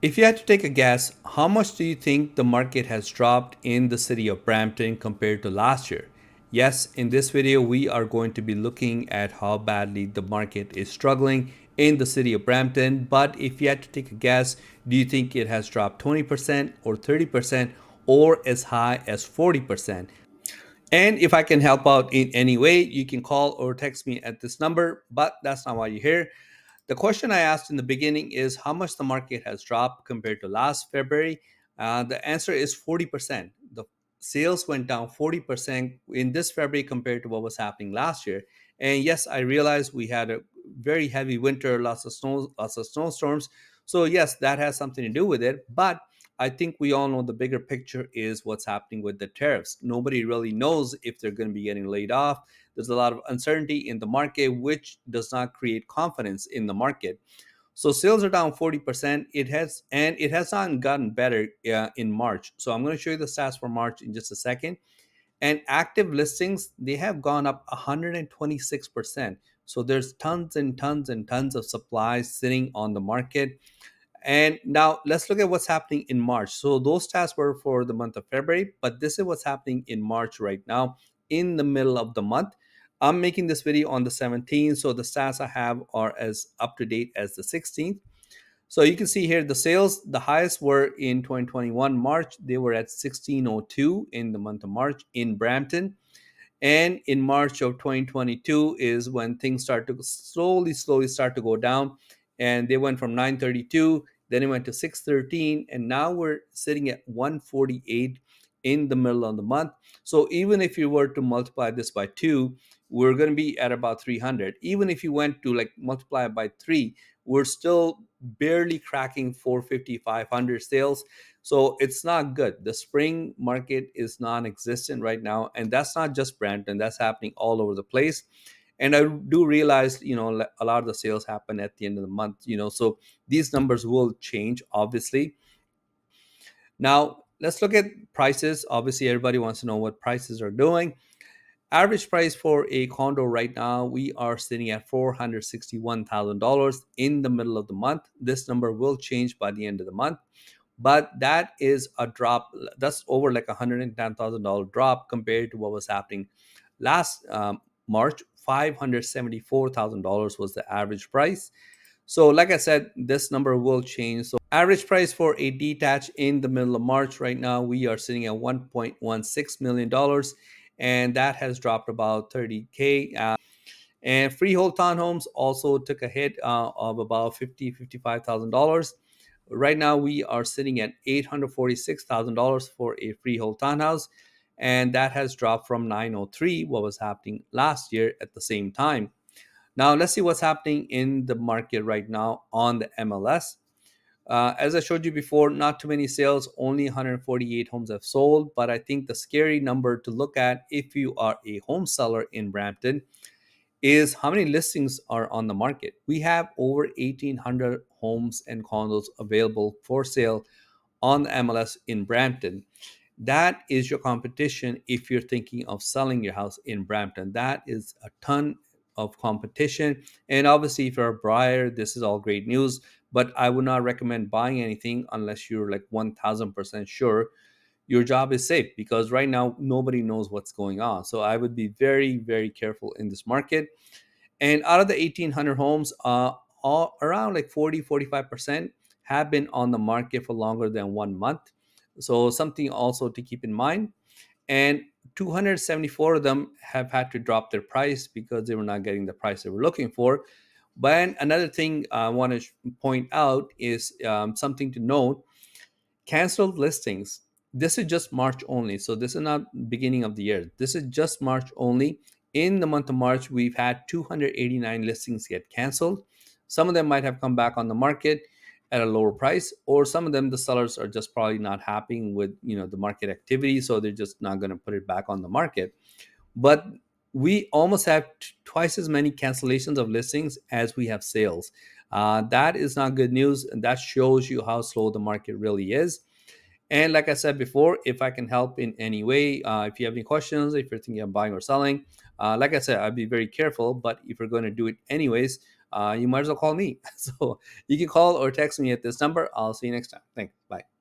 If you had to take a guess, how much do you think the market has dropped in the city of Brampton compared to last year? Yes, in this video, we are going to be looking at how badly the market is struggling in the city of Brampton. But if you had to take a guess, do you think it has dropped 20% or 30% or as high as 40%? And if I can help out in any way, you can call or text me at this number, but that's not why you're here. The question I asked in the beginning is how much the market has dropped compared to last February. The answer is 40%. The sales went down 40% in this February compared to what was happening last year. And yes, I realize we had a very heavy winter, lots of snow, lots of snowstorms. So yes, that has something to do with it. But I think we all know the bigger picture is what's happening with the tariffs. Nobody really knows if they're going to be getting laid off. There's a lot of uncertainty in the market, which does not create confidence in the market. So sales are down 40%. It has not gotten better in March. So I'm going to show you the stats for March in just a second. And active listings, they have gone up 126%. So there's tons and tons and tons of supplies sitting on the market. And now let's look at what's happening in March. So those stats were for the month of February, but this is what's happening in March right now, in the middle of the month. I'm making this video on the 17th, so the stats I have are as up to date as the 16th. So you can see here the sales, the highest were in 2021 March. They were at 1602 in the month of March in Brampton. And in March of 2022 is when things start to slowly start to go down. And they went from 932, then it went to 613, and now we're sitting at 148 in the middle of the month. So even if you were to multiply this by two, we're going to be at about 300. Even if you went to like multiply it by three, we're still barely cracking 450, 500 sales. So it's not good. The spring market is non-existent right now, and that's not just Brampton. That's happening all over the place. And I do realize, a lot of the sales happen at the end of the month. So these numbers will change, obviously. Now let's look at prices. Obviously, everybody wants to know what prices are doing. Average price for a condo right now, we are sitting at $461,000 in the middle of the month. This number will change by the end of the month, but that is a drop. That's over like $110,000 drop compared to what was happening last March. $574,000 was the average price. So like I said, this number will change. So average price for a detached in the middle of March right now, we are sitting at $1.16 million, and that has dropped about 30K. And freehold townhomes also took a hit of about $55,000. Right now, we are sitting at $846,000 for a freehold townhouse, and that has dropped from 903, what was happening last year at the same time. Now, let's see what's happening in the market right now on the MLS. As I showed you before, not too many sales, only 148 homes have sold. But I think the scary number to look at if you are a home seller in Brampton is how many listings are on the market. We have over 1,800 homes and condos available for sale on the MLS in Brampton. That is your competition if you're thinking of selling your house in Brampton. That is a ton of competition. And obviously, if you're a buyer, this is all great news. But I would not recommend buying anything unless you're like 1000% sure your job is safe, because right now nobody knows what's going on. So I would be very, very careful in this market. And out of the 1,800 homes, around like 40, 45% have been on the market for longer than 1 month. So something also to keep in mind. And 274 of them have had to drop their price because they were not getting the price they were looking for. But another thing I want to point out is something to note: canceled listings. This is just March only. So this is not beginning of the year. This is just March only. In the month of March, we've had 289 listings get canceled. Some of them might have come back on the market at a lower price, or some of them the sellers are just probably not happy with the market activity, so they're just not going to put it back on the market. But we almost have twice as many cancellations of listings as we have sales. That is not good news, and that shows you how slow the market really is. And like I said before, if I can help in any way, if you have any questions, if you're thinking of buying or selling, like I said, I'd be very careful. But if you're going to do it anyways, you might as well call me. So you can call or text me at this number. I'll see you next time. Thanks. Bye.